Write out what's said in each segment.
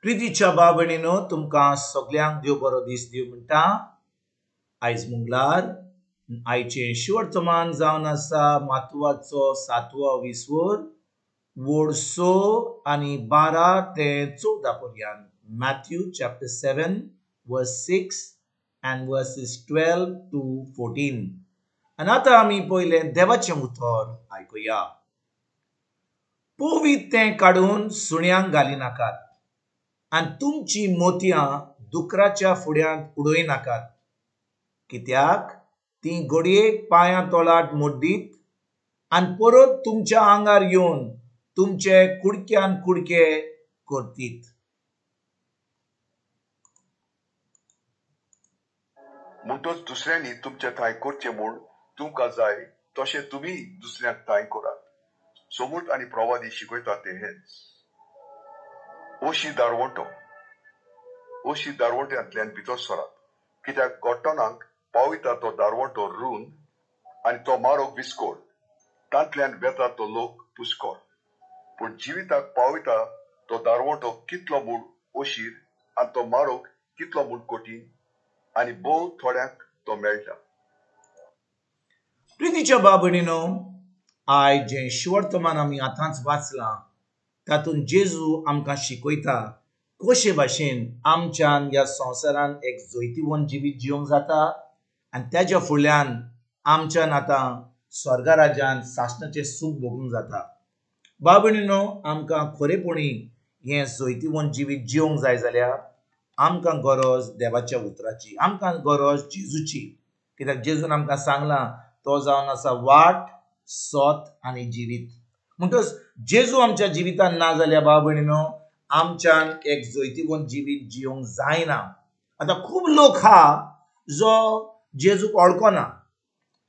प्रितीच्या बाबणीनो तुमकां सगळ्यांक देव बरो दीस दिव म्हणटा। आयज मंगळार आयचे शिवर्तमान जावन आसा मातवाचो 7वो विसवोर वोड 6 आनी 12 ते 14 पर्यंत। मॅथ्यू चॅप्टर 7 वर्स 6 and verses 12 to 14। आनी आतां आमी पयले देवाचें उतर आयकुया। पोवीत तें काडून सुण्यांक घाली नाकात आनी तुमची मोतयां दुकराच्या फुड्यांत उडोय नाकात, कित्याक ती घडयेक पांयां तोलाट मोड्डीत आनी परत तुमच्या आंगार येवन तुमचे कुडक्यान कुडके करतीत। म्हणटच दुसऱ्यांनी तुमचे थाय करचे म्हूण तुमकां जाय तशें तुमी दुसऱ्यांक थाय करात। सोमूट आनी प्रवादी शिकयता ते हेच। ओशी दारवंट्यांतल्यान भितर सरात, कित्याक गोठ्ठोनाक पावयता तो दारवंटो रून आनी तो मारोग विस्कोळ, तांतल्यान वेता तो लोक पुस्कोळ। पूण जिविताक पावयता तो दारवंटो कितलो म्हूण ओशीर आनी तो मारोग कितलो म्हूण कठीण, आनी भोव थोड्यांक तो मेळटा। प्रितीच्या बाबणीनो, आयज जें शिवर्तमान आमी आतांच वाचलां तातूंत जेजू आमकां शिकयता कशे भाशेन आमच्यान ह्या संवसारांत एक जैतिवंत जिवीत जिवंक जाता आनी ताच्या फुडल्यान आमच्यान आतां स्वर्गा राज्यांत सासणाचें सूख भोगूंक जाता। बाबणीनो, आमकां खरेपणी हें जैतिवंत जिवीत जिवंक जाय जाल्यार आमकां गरज देवाच्या उतराची, आमकां गरज जेजूची, कित्याक जेजून आमकां सांगलां तो जावन आसा वाट, सोत आनी जिवीत। म्हणटच जेजू आमच्या जिवितांत ना जाल्यार बाबणीनो आमच्यान एक जैतिवंत जिवीत जिवंक जायना। आतां खूब लोक हा जो जेजूक वळखना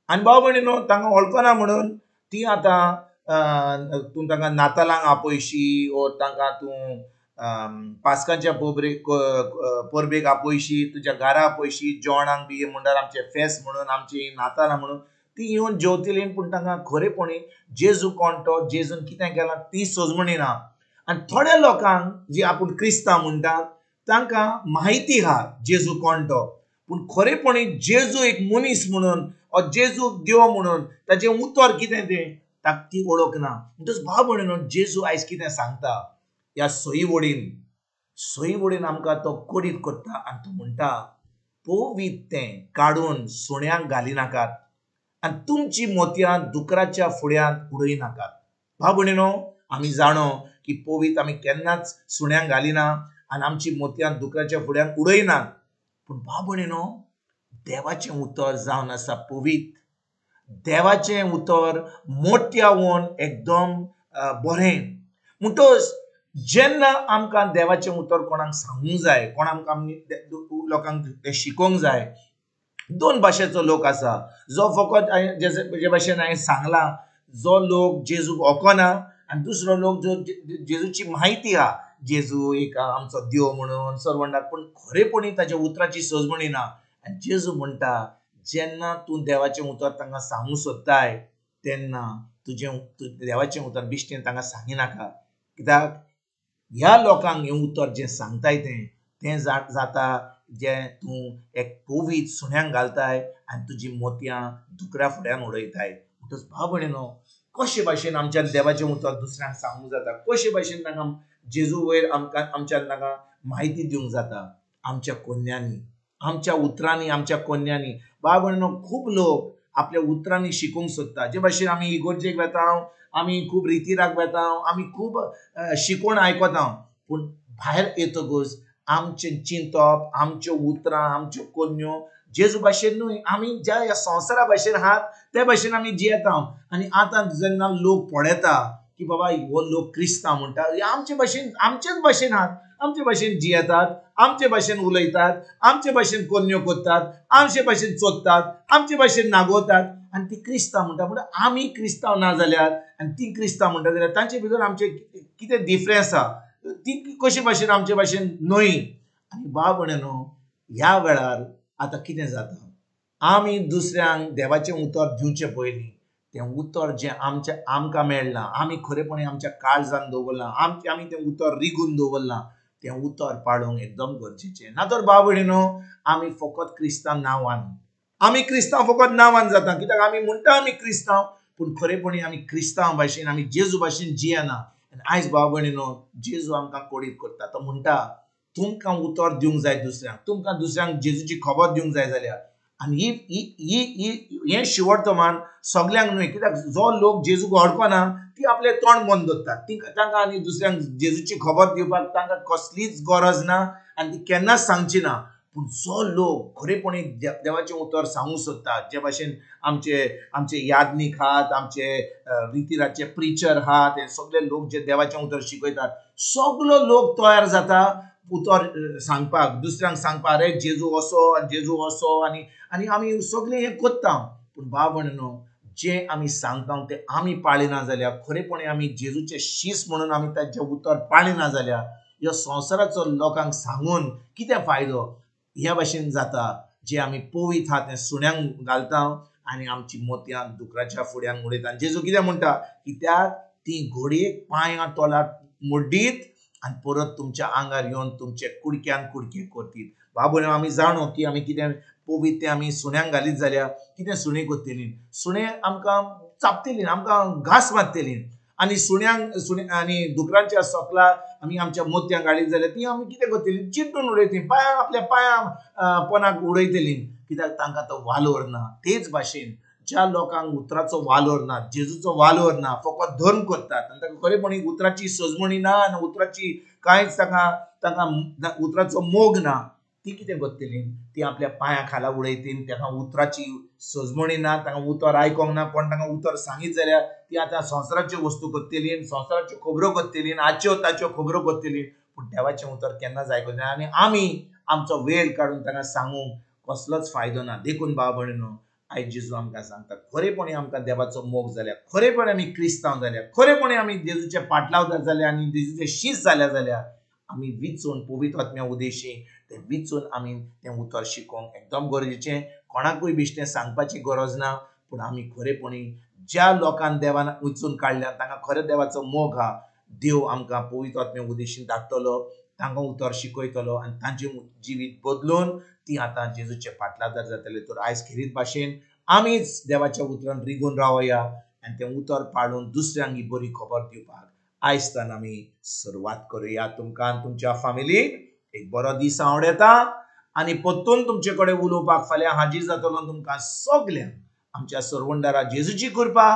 आनी बाबणीनो तांकां वळखना म्हणून ती आतां तूं तांकां नातालांक आपयशी ओ तांकां तूं पास्कांच्या परबेक आपयशी, तुज्या घरा आपयशी जेवणाक बी म्हणल्यार आमचें फेस्त म्हणून आमची नातालां म्हणून ती येवन जेवतलीं, पूण तांकां खरेपणी जेजू कोण तो, जेजून कितें केलां ती सोजमणी ना। आनी थोड्या लोकांक जी आपूण क्रिस्तांव म्हणटात तांकां म्हायती आहा जेजू कोण तो, पूण खरेपणी जेजू एक मनीस म्हणून ओ जेजू देव म्हणून ताचें उतर कितें तें ताका ती वळखना। म्हणटच बाबणीनो जेजू आयज कितें सांगता ह्या सई वडीन आमकां तो कोडीत करता आनी तो म्हणटा पोवीत तें काडून सुण्यांक घाली नाकात आनी तुमची मोतयां दुकराच्या फुड्यांत उडय नाकात। बाबणीनो, आमी जाणो की पोवीत आमी केन्नाच सुण्यांक घालिना आनी आमची मोतयां दुकराच्या फुड्यांत उडयनात, पूण बाबणीनो देवाचें उतर जावन आसा पोवीत। देवाचें उतर मोट्यावून एकदम बरें। म्हणटच जेन्ना आमकां देवाचें उतर कोणाक सांगूंक जाय, कोणाक आमी लोकांक तें शिकोवंक जाय, दोन भाशेचो लोक आसा। जो फकत जे भाशेन हांवें सांगलां, जो लोक जेजूक वळखना आनी दुसरो लोक जो जेजूची म्हायती आहा, जेजू एक आमचो देव म्हणून सर्व म्हणटात, पूण खरेपणी ताच्या उतराची सोजमणी ना। आनी जेजू म्हणटा जेन्ना तूं देवाचें उतर तांकां सांगूंक सोदताय तेन्ना तुजें देवाचें उतर बिश्टें तांकां सांगिनाका, कित्याक ह्या लोकांक हें उतर जें सांगताय तें जाता जें तूं एक पोवीत सुण्यांक घालताय आनी तुजी मोतयां दुकऱ्या फुड्यान उडयताय। म्हणटच बाबणीनो, कशे भाशेन आमच्यान देवाचें उतर दुसऱ्यांक सांगूंक जाता, कशे भाशेन तांकां जेजू वयर आमच्यान तांकां म्हायती दिवंक जाता, आमच्या कोन्यांनी, आमच्या उतरांनी, आमच्या कोन्यांनी। बाबणीनो, खूब लोक आपल्या उतरांनी शिकूंक सोदता, जे भाशेन आमी इगोर्जेक वेता, आमी खूब रितीराक वेता, आमी खूब शिकवण आयकता, पूण भायर येतकूच आमचें चिंतप, आमच्यो उतरां, आमच्यो कोन्यो जेजू भाशेन न्हय, आमी ज्या ह्या संवसारा भाशेन आहात त्या भाशेन आमी जियेता। आनी आतां जेन्ना लोक पळयता की बाबा हो लोक क्रिस्तांव म्हणटा, आमचे भाशेन आमचेच भाशेन आहात, आमचे भाशेन जियेतात, आमचे भाशेन उलयतात, आमचे भाशेन कोन्यो कोत्तात, आमचे भाशेन चोदतात, आमचे भाशेन नागोतात आनी ती क्रिस्तांव म्हणटा। म्हणल्यार आमी क्रिस्तांव ना जाल्यार आनी ती क्रिस्तांव म्हणटा जाल्यार तांचे भितर आमचे कितें डिफरन्स आहा, ती कशे भाशेन आमचे भाशेन न्हय। आनी बाबणीनो, ह्या वेळार आतां कितें जाता, आमी दुसऱ्यांक देवाचें उतर दिवचे पयलीं तें उतर जें आमकां मेळ्ळां, आमी खरेपणी आमच्या काळजान दवरलां, आमी तें उतर रिगून दवरलां, तें उतर पाळूंक एकदम गरजेचें. ना तर भाव भयणीनो, आमी फकत क्रिस्तांव नांवान, आमी क्रिस्तांव फकत नांवान जाता, कित्याक आमी म्हणटा आमी क्रिस्तांव, पूण खरेपणी आमी क्रिस्तांव भाशेन, आमी जेजू भाशेन जियेना. आयज भाव भयणीनो, जेजू आमकां कोडीत करता. तो म्हणटा तुमकां उतर दिवंक जाय दुसऱ्यांक, तुमकां दुसऱ्यांक जेजूची खबर दिवंक जाय जाल्यार. आनी हें शिवर्तमान सगल्यांक न्हय, कित्याक जो लोक जेजूक वळखना ती आपलें तोंड बंद दवरतात. तांकां आनी दुसऱ्यांक जेजूची खबर दिवपाक तांकां कसलीच गरज ना आनी ती केन्नाच सांगची ना. पूण जो लोक खरेपणी देवाचें उतर सांगूंक सोदता, जे भाशेन आमचे याज्ञीक आहात, आमचे रितीराजचे प्रिचर आहात, हे सगळे लोक जे देवाचें उतर शिकयतात, सगलो लोक तयार जाता उतर सांगपाक, दुसऱ्यांक सांगपाक, अरे जेजू असो आनी आमी सगळें हें कोत्ता. पूण भाव भयणीनो, जे आमी सांगता ते आमी पाळिना जाल्यार, खरेपणी आमी जेजूचे शीस म्हणून आमी ताचें उतर पाळिना जाल्यार, ह्या संवसाराचो लोकांक सांगून कितें फायदो? ह्या भाशेन जाता. जे आमी पवित्र आहा तें सुण्यांक घालता आनी आमची मोतयां दुकराच्या फुड्यान उडयता. जेजू कितें म्हणटा? कित्याक ती घोडयेक पांयां तोलाक मोड्डीत आनी परत तुमच्या आंगार येवन तुमचे कुडक्यान कुडके करतीत. भाव भयणीनो, आमी जाणो की आमी कितें पवित्र तें आमी सुण्यांक घालीत जाल्यार कितें सुणी करतली? सुणें आमकां चापतली, आमकां घास मारतली. आनी सुण्यांक आनी दुकरांच्या सोकलाक आमी आमच्या मोतयांक घालीत जाल्यार ती आमी कितें करतली? चिड्डून उडयतली, आपल्या पांयां पोंदाक उडयतली, कित्याक तांकां तो वालोर ना. तेच भाशेन ज्या लोकांक उतराचो वालोर ना, जेजूचो वालोर ना, फकत धर्म करतात आनी तांकां खरेपणी उतराची सजमणी ना आनी उतराची कांयच तांकां उतराचो मोग ना, ती कितें करतली? ती आपल्या पांयां खाला उडयतली. ताका उतराची सजमणी ना, तांकां उतर आयकोंक ना, कोण तांकां उतर सांगीत जाल्यार ती आतां संवसाराच्यो वस्तू करतली, संवसाराच्यो खबरो करतली, आच्यो ताच्यो खबरो करतली. पूण देवाचें उतर केन्नाच आयकूंक ना. आनी आमी आमचो वेळ काडून तांकां सांगूंक कसलोच फायदो ना. देखून भाव भयणीनो, आयज जेजू आमकां सांगता, खरेपणी आमकां देवाचो मोग जाल्यार, खरेपणी आमी क्रिस्तांव जाल्यार, खरेपणी आमी जेजूचे पाटलावदार जाल्यार आनी जेजूचे शीश जाल्यार आमी विचून पवित्र आत्म्या उदेशी तें विचून आमी तें उतर शिकोवंक एकदम गरजेचें. कोणाकूय बिश्टें सांगपाची गरज ना. पूण आमी खरेपणी ज्या लोकांक देवान वचून काडल्या तांकां खरें देवाचो मोग आहा. देव आमकां पवित्र आत्म्या उदेशीन धाडटलो, तांकां उतर शिकयतलो आनी तांचें जिवीत बदलून ती आतां जेजूचे पाटलादार जातले. तर आयज खेरीत भाशेन आमीच देवाच्या उतरान रिगून रावया आनी तें उतर पाळून दुसऱ्यांक ही बरी खबर दिवपाक आयजतान आमी सुरवात करुया. तुमकां आनी तुमच्या फॅमिलीक एक बरो दीस आवड येता आनी परतून तुमचे कडेन उलोवपाक फाल्यां हाजीर जातलो. तुमकां सगल्यांक आमच्या सर्वंडारा जेजूची कृपा,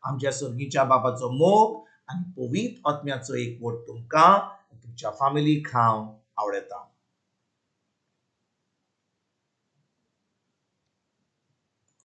आमच्या सर्गीच्या बापाचो मोग आनी पवित्र आत्म्याचो एकवट तुमकां तुमच्या फॅमिलीक हांव आवडयता.